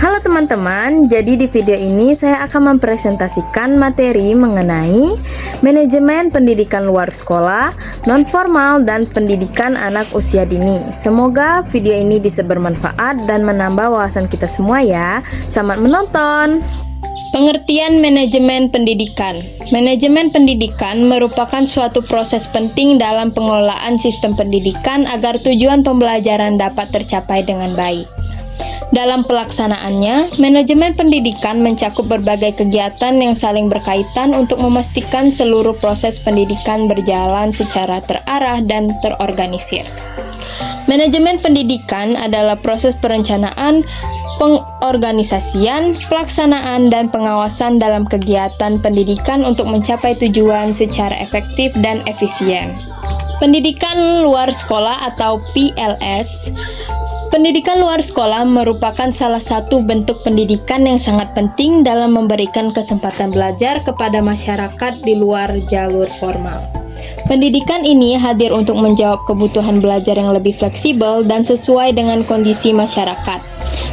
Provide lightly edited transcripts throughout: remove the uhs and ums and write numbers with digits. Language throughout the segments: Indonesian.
Halo teman-teman, jadi di video ini saya akan mempresentasikan materi mengenai manajemen pendidikan luar sekolah, non-formal, dan pendidikan anak usia dini. Semoga video ini bisa bermanfaat dan menambah wawasan kita semua ya. Selamat menonton! Pengertian manajemen pendidikan. Manajemen pendidikan merupakan suatu proses penting dalam pengelolaan sistem pendidikan agar tujuan pembelajaran dapat tercapai dengan baik. Dalam pelaksanaannya, manajemen pendidikan mencakup berbagai kegiatan yang saling berkaitan untuk memastikan seluruh proses pendidikan berjalan secara terarah dan terorganisir. Manajemen pendidikan adalah proses perencanaan, pengorganisasian, pelaksanaan, dan pengawasan dalam kegiatan pendidikan untuk mencapai tujuan secara efektif dan efisien. Pendidikan luar sekolah atau PLS. Pendidikan luar sekolah merupakan salah satu bentuk pendidikan yang sangat penting dalam memberikan kesempatan belajar kepada masyarakat di luar jalur formal. Pendidikan ini hadir untuk menjawab kebutuhan belajar yang lebih fleksibel dan sesuai dengan kondisi masyarakat.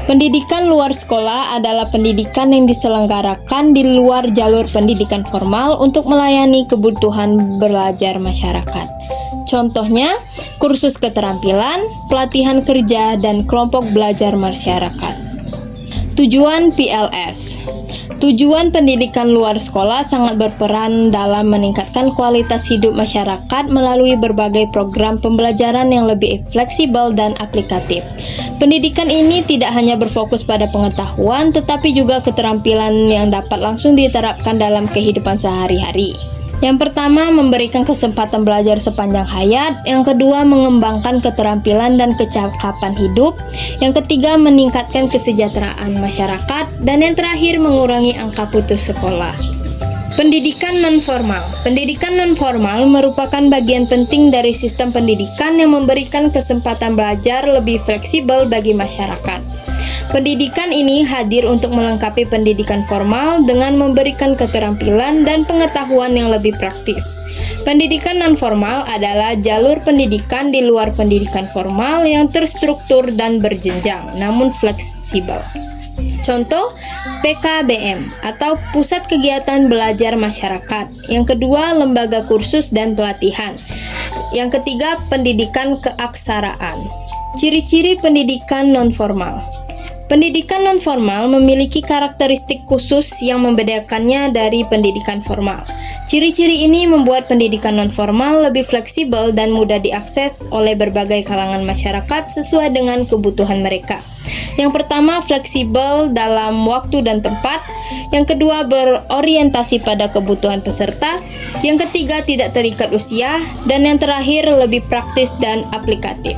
Pendidikan luar sekolah adalah pendidikan yang diselenggarakan di luar jalur pendidikan formal untuk melayani kebutuhan belajar masyarakat. Contohnya, kursus keterampilan, pelatihan kerja, dan kelompok belajar masyarakat. Tujuan PLS. Tujuan pendidikan luar sekolah sangat berperan dalam meningkatkan kualitas hidup masyarakat melalui berbagai program pembelajaran yang lebih fleksibel dan aplikatif. Pendidikan ini tidak hanya berfokus pada pengetahuan, tetapi juga keterampilan yang dapat langsung diterapkan dalam kehidupan sehari-hari. Yang pertama, memberikan kesempatan belajar sepanjang hayat. Yang kedua, mengembangkan keterampilan dan kecakapan hidup. Yang ketiga, meningkatkan kesejahteraan masyarakat. Dan yang terakhir, mengurangi angka putus sekolah. Pendidikan non-formal. Pendidikan non-formal merupakan bagian penting dari sistem pendidikan yang memberikan kesempatan belajar lebih fleksibel bagi masyarakat. Pendidikan ini hadir untuk melengkapi pendidikan formal dengan memberikan keterampilan dan pengetahuan yang lebih praktis. Pendidikan non-formal adalah jalur pendidikan di luar pendidikan formal yang terstruktur dan berjenjang, namun fleksibel. Contoh, PKBM atau Pusat Kegiatan Belajar Masyarakat. Yang kedua, lembaga kursus dan pelatihan. Yang ketiga, pendidikan keaksaraan. Ciri-ciri pendidikan non-formal. Pendidikan non-formal memiliki karakteristik khusus yang membedakannya dari pendidikan formal. Ciri-ciri ini membuat pendidikan non-formal lebih fleksibel dan mudah diakses oleh berbagai kalangan masyarakat sesuai dengan kebutuhan mereka. Yang pertama, fleksibel dalam waktu dan tempat. Yang kedua, berorientasi pada kebutuhan peserta. Yang ketiga, tidak terikat usia. Dan yang terakhir, lebih praktis dan aplikatif.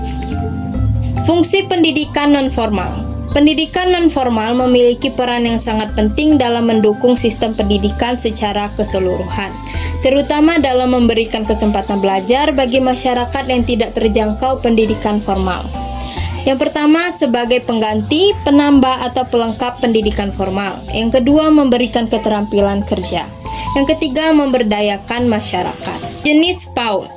Fungsi pendidikan non-formal. Pendidikan non-formal memiliki peran yang sangat penting dalam mendukung sistem pendidikan secara keseluruhan, terutama dalam memberikan kesempatan belajar bagi masyarakat yang tidak terjangkau pendidikan formal. Yang pertama, sebagai pengganti, penambah, atau pelengkap pendidikan formal. Yang kedua, memberikan keterampilan kerja. Yang ketiga, memberdayakan masyarakat. Jenis PAUD.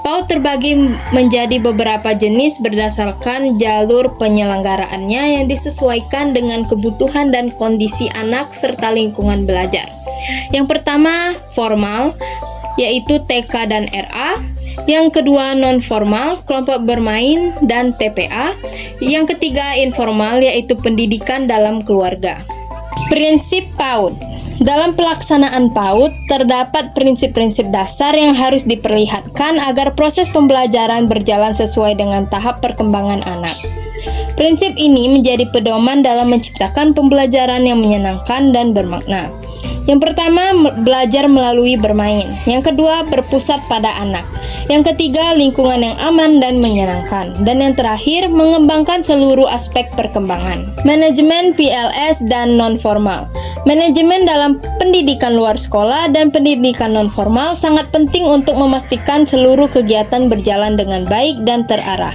PAUD terbagi menjadi beberapa jenis berdasarkan jalur penyelenggaraannya yang disesuaikan dengan kebutuhan dan kondisi anak serta lingkungan belajar. Yang pertama, formal, yaitu TK dan RA. Yang kedua, non-formal, kelompok bermain dan TPA. Yang ketiga, informal, yaitu pendidikan dalam keluarga. Prinsip PAUD. Dalam pelaksanaan PAUD, terdapat prinsip-prinsip dasar yang harus diperlihatkan agar proses pembelajaran berjalan sesuai dengan tahap perkembangan anak. Prinsip ini menjadi pedoman dalam menciptakan pembelajaran yang menyenangkan dan bermakna. Yang pertama, belajar melalui bermain. Yang kedua, berpusat pada anak. Yang ketiga, lingkungan yang aman dan menyenangkan. Dan yang terakhir, mengembangkan seluruh aspek perkembangan. Manajemen PLS dan non-formal. Manajemen dalam pendidikan luar sekolah dan pendidikan non-formal sangat penting untuk memastikan seluruh kegiatan berjalan dengan baik dan terarah.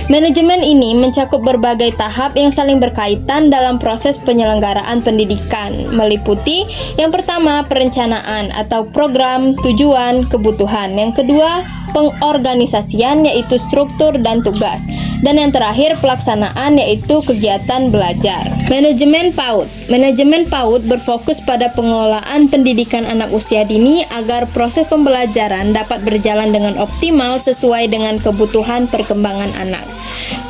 Manajemen ini mencakup berbagai tahap yang saling berkaitan dalam proses penyelenggaraan pendidikan, meliputi yang pertama, perencanaan atau program, tujuan, kebutuhan. Yang kedua, pengorganisasian, yaitu struktur dan tugas. Dan yang terakhir pelaksanaan, yaitu kegiatan belajar. Manajemen PAUD. Manajemen PAUD berfokus pada pengelolaan pendidikan anak usia dini agar proses pembelajaran dapat berjalan dengan optimal sesuai dengan kebutuhan perkembangan anak.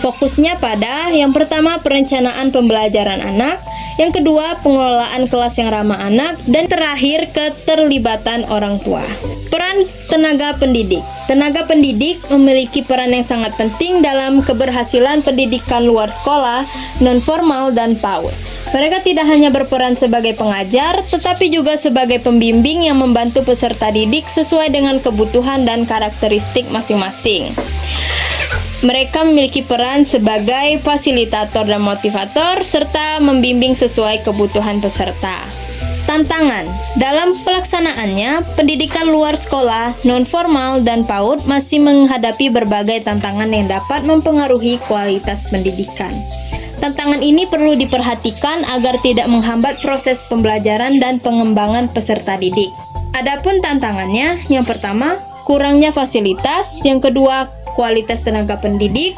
Fokusnya pada yang pertama perencanaan pembelajaran anak, yang kedua pengelolaan kelas yang ramah anak, dan terakhir keterlibatan orang tua. Peran tenaga pendidik. Tenaga pendidik memiliki peran yang sangat penting dalam keberhasilan pendidikan luar sekolah, non-formal, dan PAUD. Mereka tidak hanya berperan sebagai pengajar, tetapi juga sebagai pembimbing yang membantu peserta didik sesuai dengan kebutuhan dan karakteristik masing-masing. Mereka memiliki peran sebagai fasilitator dan motivator, serta membimbing sesuai kebutuhan peserta. Tantangan dalam pelaksanaannya, pendidikan luar sekolah, non-formal, dan PAUD masih menghadapi berbagai tantangan yang dapat mempengaruhi kualitas pendidikan. Tantangan ini perlu diperhatikan agar tidak menghambat proses pembelajaran dan pengembangan peserta didik. Adapun tantangannya, yang pertama, kurangnya fasilitas, yang kedua, kualitas tenaga pendidik,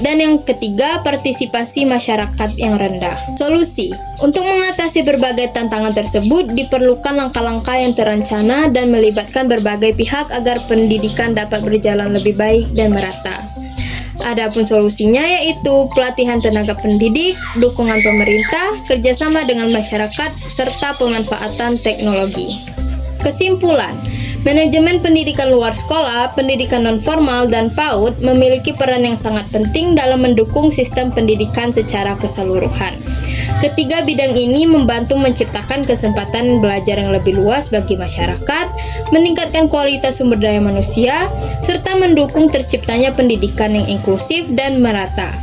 dan yang ketiga, partisipasi masyarakat yang rendah. Solusi: untuk mengatasi berbagai tantangan tersebut, diperlukan langkah-langkah yang terencana dan melibatkan berbagai pihak agar pendidikan dapat berjalan lebih baik dan merata. Adapun solusinya yaitu pelatihan tenaga pendidik, dukungan pemerintah, kerjasama dengan masyarakat, serta pemanfaatan teknologi. Kesimpulan: manajemen pendidikan luar sekolah, pendidikan non-formal, dan PAUD memiliki peran yang sangat penting dalam mendukung sistem pendidikan secara keseluruhan. Ketiga bidang ini membantu menciptakan kesempatan belajar yang lebih luas bagi masyarakat, meningkatkan kualitas sumber daya manusia, serta mendukung terciptanya pendidikan yang inklusif dan merata.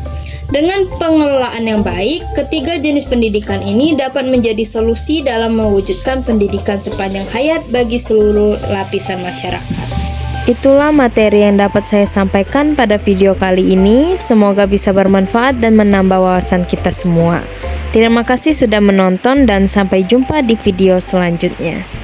Dengan pengelolaan yang baik, ketiga jenis pendidikan ini dapat menjadi solusi dalam mewujudkan pendidikan sepanjang hayat bagi seluruh lapisan masyarakat. Itulah materi yang dapat saya sampaikan pada video kali ini. Semoga bisa bermanfaat dan menambah wawasan kita semua. Terima kasih sudah menonton dan sampai jumpa di video selanjutnya.